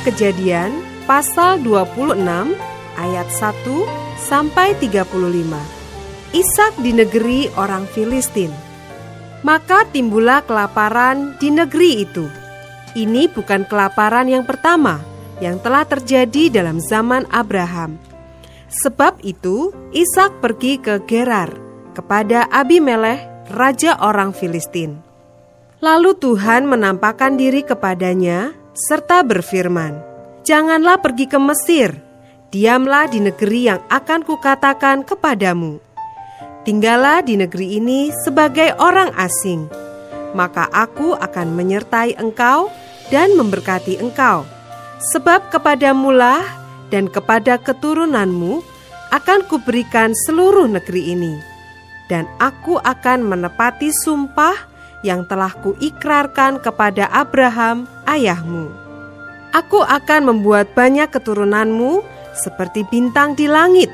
Kejadian pasal 26 ayat 1 sampai 35. Ishak di negeri orang Filistin. Maka timbullah kelaparan di negeri itu. Ini bukan kelaparan yang pertama yang telah terjadi dalam zaman Abraham. Sebab itu Ishak pergi ke Gerar kepada Abimelek, raja orang Filistin. Lalu Tuhan menampakkan diri kepadanya serta berfirman, "Janganlah pergi ke Mesir, diamlah di negeri yang akan kukatakan kepadamu. Tinggallah di negeri ini sebagai orang asing, maka aku akan menyertai engkau dan memberkati engkau. Sebab kepadamulah dan kepada keturunanmu akan kuberikan seluruh negeri ini, dan aku akan menepati sumpah yang telah kuikrarkan kepada Abraham ayahmu. Aku akan membuat banyak keturunanmu seperti bintang di langit.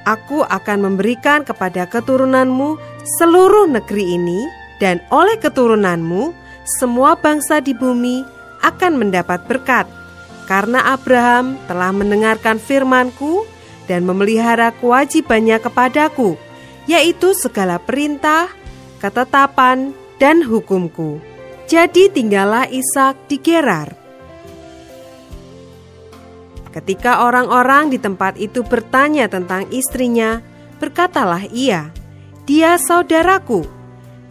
Aku akan memberikan kepada keturunanmu seluruh negeri ini, dan oleh keturunanmu semua bangsa di bumi akan mendapat berkat, karena Abraham telah mendengarkan firman-Ku dan memelihara kewajibannya kepadaku, yaitu segala perintah, ketetapan, dan hukum-Ku." Jadi tinggallah Ishak di Gerar. Ketika orang-orang di tempat itu bertanya tentang istrinya, berkatalah ia, "Dia saudaraku,"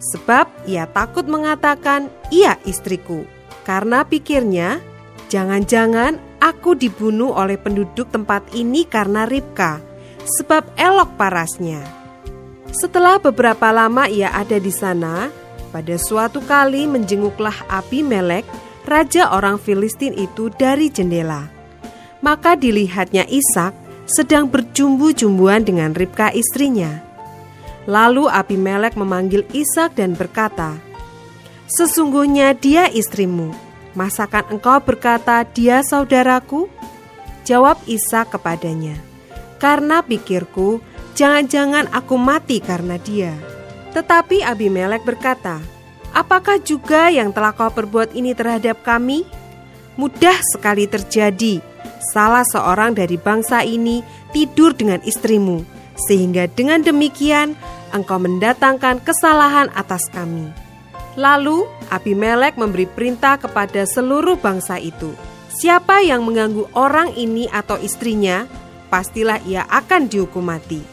sebab ia takut mengatakan, "Ia istriku," karena pikirnya, "Jangan-jangan aku dibunuh oleh penduduk tempat ini karena Ribka, sebab elok parasnya." Setelah beberapa lama ia ada di sana, pada suatu kali menjenguklah Abimelek, raja orang Filistin itu dari jendela. Maka dilihatnya Ishak sedang berjumbu-jumbuan dengan Ribka istrinya. Lalu Abimelek memanggil Ishak dan berkata, "Sesungguhnya dia istrimu. Masakan engkau berkata dia saudaraku?" Jawab Ishak kepadanya, "Karena pikirku, jangan-jangan aku mati karena dia." Tetapi Abimelek berkata, "Apakah juga yang telah kau perbuat ini terhadap kami? Mudah sekali terjadi, salah seorang dari bangsa ini tidur dengan istrimu, sehingga dengan demikian engkau mendatangkan kesalahan atas kami." Lalu Abimelek memberi perintah kepada seluruh bangsa itu, "Siapa yang mengganggu orang ini atau istrinya, pastilah ia akan dihukum mati."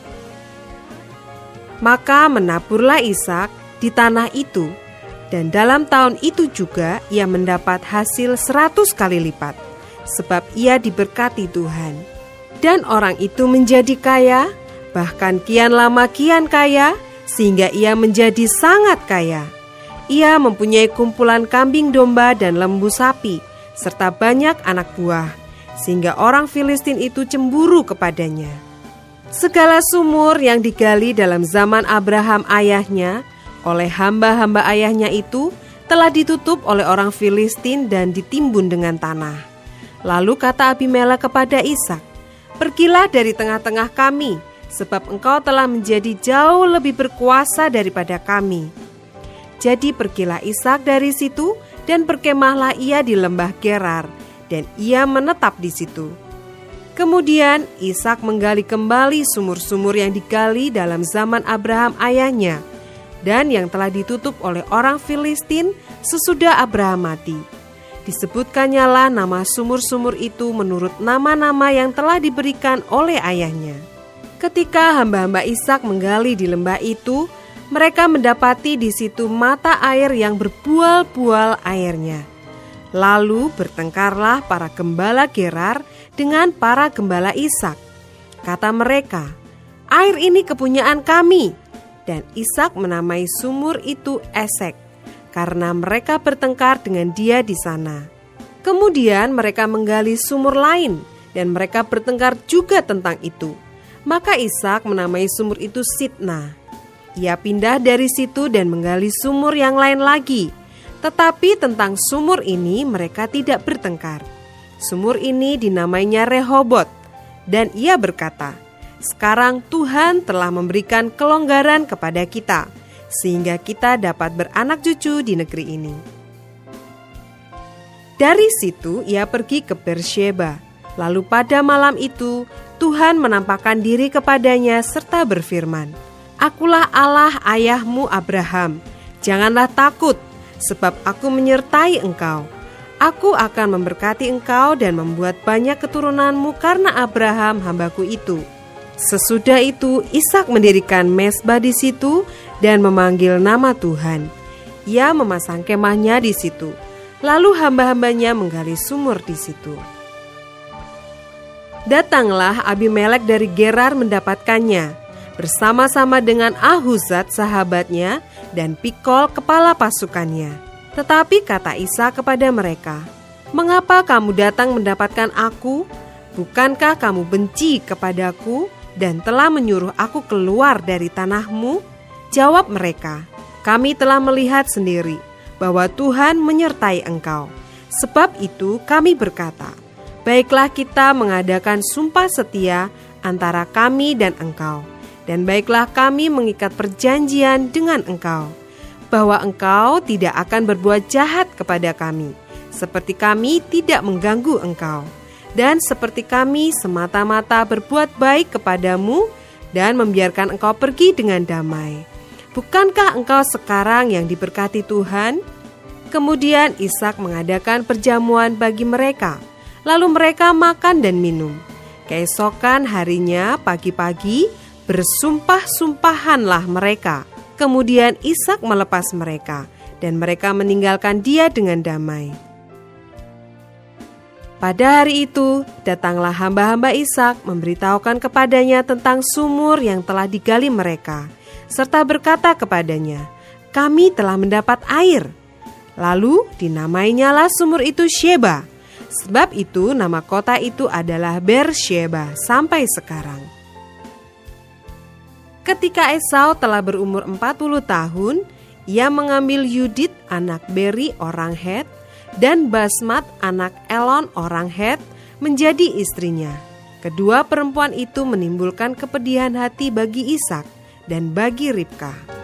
Maka menaburlah Ishak di tanah itu, dan dalam tahun itu juga ia mendapat hasil 100 kali lipat, sebab ia diberkati Tuhan. Dan orang itu menjadi kaya, bahkan kian lama kian kaya, sehingga ia menjadi sangat kaya. Ia mempunyai kumpulan kambing domba dan lembu sapi, serta banyak anak buah, sehingga orang Filistin itu cemburu kepadanya. Segala sumur yang digali dalam zaman Abraham ayahnya oleh hamba-hamba ayahnya itu telah ditutup oleh orang Filistin dan ditimbun dengan tanah. Lalu kata Abimelek kepada Ishak, "Pergilah dari tengah-tengah kami, sebab engkau telah menjadi jauh lebih berkuasa daripada kami." Jadi pergilah Ishak dari situ, dan berkemahlah ia di lembah Gerar, dan ia menetap di situ. Kemudian Ishak menggali kembali sumur-sumur yang digali dalam zaman Abraham ayahnya, dan yang telah ditutup oleh orang Filistin sesudah Abraham mati. Disebutkannya lah nama sumur-sumur itu menurut nama-nama yang telah diberikan oleh ayahnya. Ketika hamba-hamba Ishak menggali di lembah itu, mereka mendapati di situ mata air yang berbual-bual airnya. Lalu bertengkarlah para gembala Gerar dengan para gembala Ishak. Kata mereka, "Air ini kepunyaan kami." Dan Ishak menamai sumur itu Esek, karena mereka bertengkar dengan dia di sana. Kemudian mereka menggali sumur lain, dan mereka bertengkar juga tentang itu. Maka Ishak menamai sumur itu Sitna. Ia pindah dari situ dan menggali sumur yang lain lagi. Tetapi tentang sumur ini mereka tidak bertengkar. Sumur ini dinamainya Rehobot, dan ia berkata, "Sekarang Tuhan telah memberikan kelonggaran kepada kita, sehingga kita dapat beranak cucu di negeri ini." Dari situ ia pergi ke Bersyeba. Lalu pada malam itu Tuhan menampakkan diri kepadanya serta berfirman, "Akulah Allah ayahmu Abraham. Janganlah takut, sebab aku menyertai engkau. Aku akan memberkati engkau dan membuat banyak keturunanmu karena Abraham hambaku itu." Sesudah itu Ishak mendirikan mezbah di situ dan memanggil nama Tuhan. Ia memasang kemahnya di situ. Lalu hamba-hambanya menggali sumur di situ. Datanglah Abimelek dari Gerar mendapatkannya, bersama-sama dengan Ahuzat sahabatnya dan Pikol kepala pasukannya. Tetapi kata Ishak kepada mereka, "Mengapa kamu datang mendapatkan aku? Bukankah kamu benci kepadaku dan telah menyuruh aku keluar dari tanahmu?" Jawab mereka, "Kami telah melihat sendiri bahwa Tuhan menyertai engkau. Sebab itu kami berkata, baiklah kita mengadakan sumpah setia antara kami dan engkau, dan baiklah kami mengikat perjanjian dengan engkau, bahwa engkau tidak akan berbuat jahat kepada kami, seperti kami tidak mengganggu engkau, dan seperti kami semata-mata berbuat baik kepadamu dan membiarkan engkau pergi dengan damai. Bukankah engkau sekarang yang diberkati Tuhan?" Kemudian Ishak mengadakan perjamuan bagi mereka, lalu mereka makan dan minum. Keesokan harinya pagi-pagi bersumpah-sumpahanlah mereka. Kemudian Ishak melepas mereka, dan mereka meninggalkan dia dengan damai. Pada hari itu datanglah hamba-hamba Ishak memberitahukan kepadanya tentang sumur yang telah digali mereka, serta berkata kepadanya, "Kami telah mendapat air." Lalu dinamainyalah sumur itu Sheba. Sebab itu nama kota itu adalah Bersyeba sampai sekarang. Ketika Esau telah berumur 40 tahun, ia mengambil Yudit anak Beri orang Het dan Basmat anak Elon orang Het menjadi istrinya. Kedua perempuan itu menimbulkan kepedihan hati bagi Ishak dan bagi Ribka.